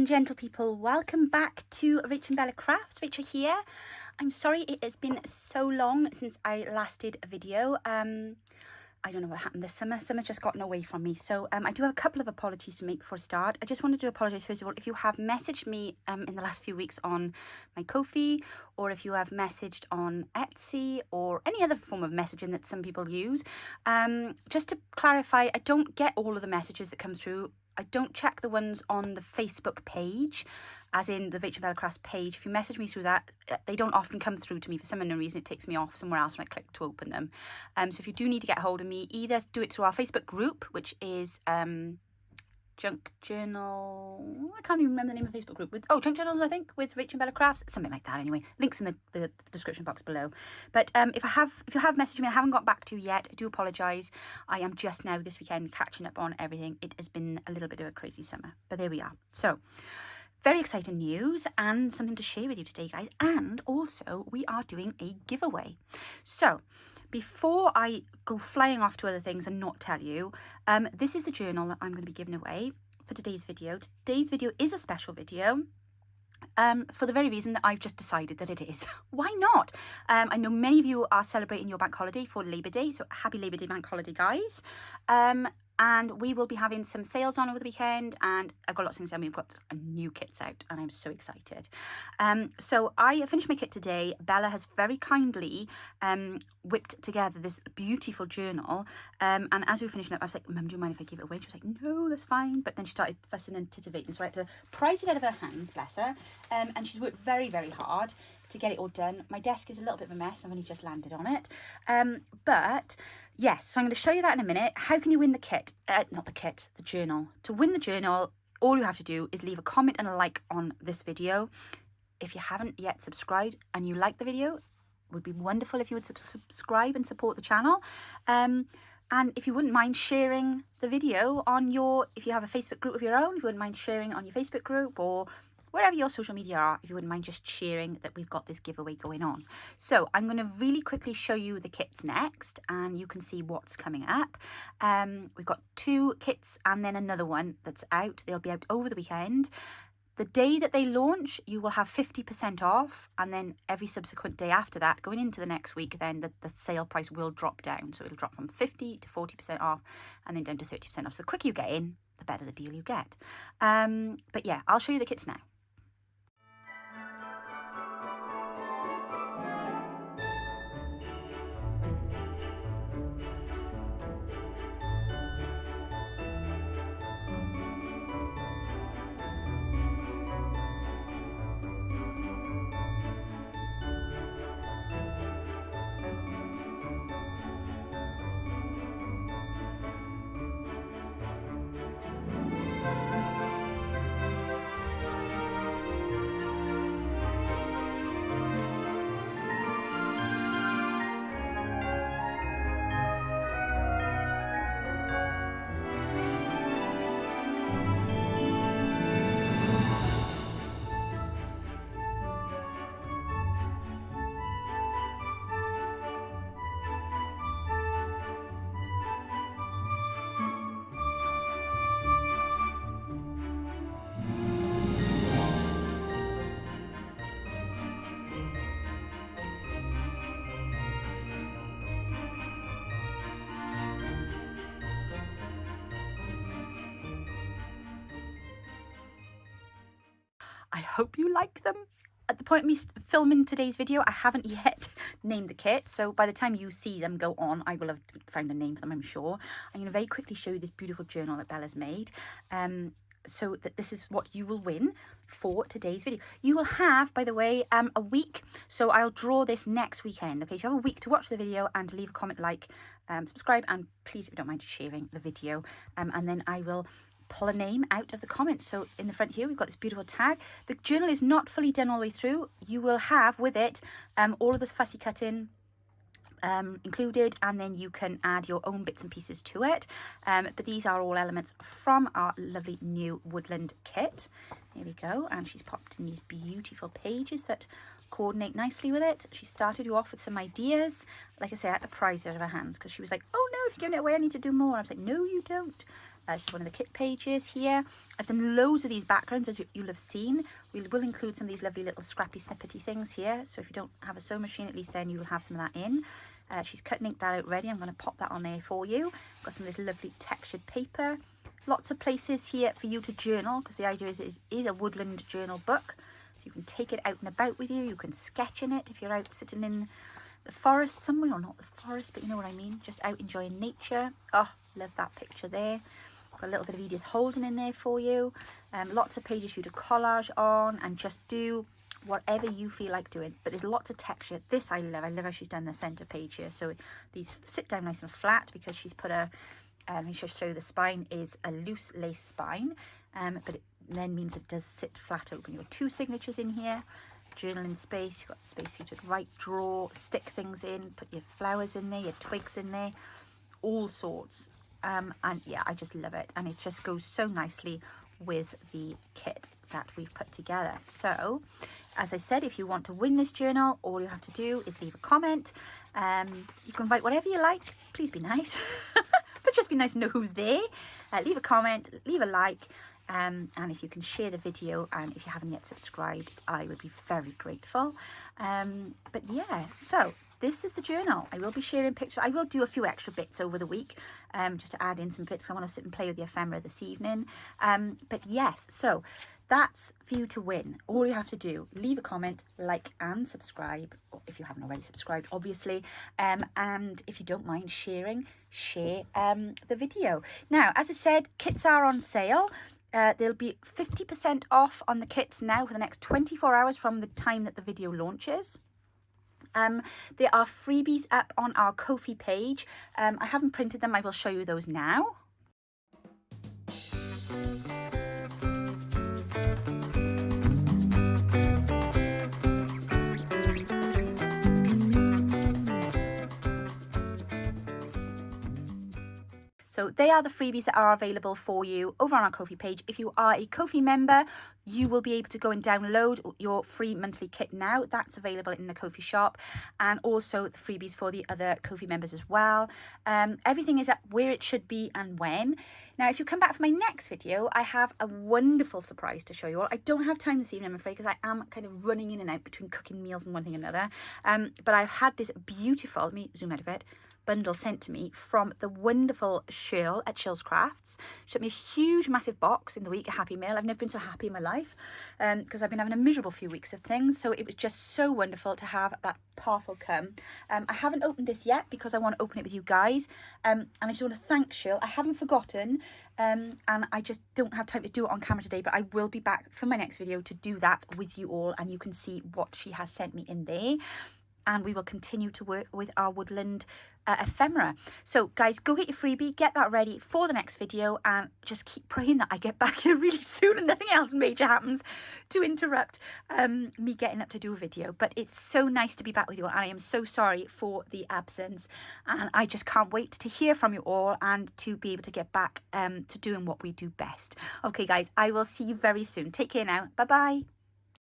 gentle people, welcome back to Rachel and Bella Crafts. Rachel here. I'm sorry it has been so long since I last did a video. I don't know what happened this summer. Summer's just gotten away from me. So I do have a couple of apologies to make before I start. I just wanted to apologise first of all if you have messaged me in the last few weeks on my Ko-fi, or if you have messaged on Etsy or any other form of messaging that some people use. Just to clarify, I don't get all of the messages that come through. I don't check the ones on the Facebook page, as in the Rachel Bella Crafts page. If you message me through that, they don't often come through to me. For some unknown reason, it takes me off somewhere else when I click to open them. So if you do need to get hold of me, either do it through our Facebook group, which is Junk Journal. I can't even remember the name of the Facebook group. Junk Journals, I think, with Rachel and Bella Crafts, something like that. Anyway, links in the description box below. But if you have messaged me, I haven't got back to you yet. I do apologise. I am just now this weekend catching up on everything. It has been a little bit of a crazy summer, but there we are. So, very exciting news and something to share with you today, guys. And also, we are doing a giveaway. So, before I go flying off to other things and not tell you, this is the journal that I'm going to be giving away for today's video. Today's video is a special video for the very reason that I've just decided that it is. Why not? I know many of you are celebrating your bank holiday for Labour Day, so happy Labour Day bank holiday, guys. And we will be having some sales on over the weekend, and I've got lots of things. We've got new kits out, and I'm so excited. So I finished my kit today. Bella has very kindly whipped together this beautiful journal. And as we were finishing up, I was like, Mum, do you mind if I give it away? And she was like, no, that's fine. But then she started fussing and titivating, so I had to prise it out of her hands, bless her. And she's worked very, very hard to get it all done. My desk is a little bit of a mess. I've only just landed on it. But yes, so I'm going to show you that in a minute. How can you win the kit? Not the kit, the journal. To win the journal, all you have to do is leave a comment and a like on this video. If you haven't yet subscribed and you like the video, it would be wonderful if you would subscribe and support the channel. And if you wouldn't mind sharing the video on if you have a Facebook group of your own, if you wouldn't mind sharing on your Facebook group or wherever your social media are, if you wouldn't mind just sharing that we've got this giveaway going on. So I'm going to really quickly show you the kits next, and you can see what's coming up. We've got 2 kits and then another one that's out. They'll be out over the weekend. The day that they launch, you will have 50% off, and then every subsequent day after that, going into the next week, then the sale price will drop down. So it'll drop from 50 to 40% off, and then down to 30% off. So the quicker you get in, the better the deal you get. But yeah, I'll show you the kits now. I hope you like them. At the point of me filming today's video, I haven't yet named the kit. So by the time you see them go on, I will have found a name for them, I'm sure. I'm going to very quickly show you this beautiful journal that Bella's made. So that this is what you will win for today's video. You will have, by the way, a week. So I'll draw this next weekend. Okay, so you have a week to watch the video and to leave a comment, like, subscribe, and please, if you don't mind, sharing the video. And then I will pull a name out of the comments. So in the front here, we've got this beautiful tag. The journal is not fully done all the way through. You will have with it all of this fussy cutting included, and then you can add your own bits and pieces to it. But these are all elements from our lovely new woodland kit. Here we go, and she's popped in these beautiful pages that coordinate nicely with it. She started you off with some ideas. Like I say, I had to prize it out of her hands because she was like, oh no, if you're giving it away, I need to do more. I was like, no, you don't. This is one of the kit pages here. I've done loads of these backgrounds, as you'll have seen. We will include some of these lovely little scrappy snippety things here. So if you don't have a sewing machine, at least then you'll have some of that in. She's cut and inked that out ready. I'm going to pop that on there for you. Got some of this lovely textured paper. Lots of places here for you to journal, because the idea is it is a woodland journal book. So you can take it out and about with you. You can sketch in it if you're out sitting in the forest somewhere, or not the forest, but you know what I mean. Just out enjoying nature. Oh, love that picture there. Got a little bit of Edith Holden in there for you. Lots of pages for you to collage on and just do whatever you feel like doing. But there's lots of texture. This I love. I love how she's done the centre page here. So these sit down nice and flat, because she's put a, let me just show you, the spine is a loose lace spine. But it then means it does sit flat open. You've got 2 signatures in here. Journaling space. You've got space for you to write, draw, stick things in, put your flowers in there, your twigs in there, all sorts. And yeah, I just love it, and it just goes so nicely with the kit that we've put together. So as I said, if you want to win this journal, all you have to do is leave a comment. You can write whatever you like. Please be nice, but just be nice and know who's there. Leave a comment, leave a like, and if you can share the video, and if you haven't yet subscribed, I would be very grateful. But yeah, so this is the journal. I will be sharing pictures. I will do a few extra bits over the week, just to add in some bits. I want to sit and play with the ephemera this evening. But yes, so that's for you to win. All you have to do, leave a comment, like and subscribe, or if you haven't already subscribed, obviously. And if you don't mind sharing, share the video. Now, as I said, kits are on sale. There'll be 50% off on the kits now for the next 24 hours from the time that the video launches. There are freebies up on our Ko-fi page. I haven't printed them. I will show you those now. So they are the freebies that are available for you over on our Ko-fi page. If you are a Ko-fi member, you will be able to go and download your free monthly kit now. That's available in the Ko-fi shop, and also the freebies for the other Ko-fi members as well. Everything is at where it should be and when. Now, if you come back for my next video, I have a wonderful surprise to show you all. I don't have time this evening, I'm afraid, because I am kind of running in and out between cooking meals and one thing and another. But I've had this beautiful, let me zoom out a bit, bundle sent to me from the wonderful Shirl at Shirl's Crafts. She sent me a huge massive box in the week, a Happy Mail. I've never been so happy in my life, because I've been having a miserable few weeks of things, so it was just so wonderful to have that parcel come. I haven't opened this yet because I want to open it with you guys, and I just want to thank Shirl. I haven't forgotten, and I just don't have time to do it on camera today, but I will be back for my next video to do that with you all, and you can see what she has sent me in there. And we will continue to work with our woodland ephemera. So guys, go get your freebie, get that ready for the next video, and just keep praying that I get back here really soon and nothing else major happens to interrupt me getting up to do a video. But it's so nice to be back with you all, and I am so sorry for the absence, and I just can't wait to hear from you all and to be able to get back to doing what we do best. Okay guys, I will see you very soon. Take care now. Bye bye.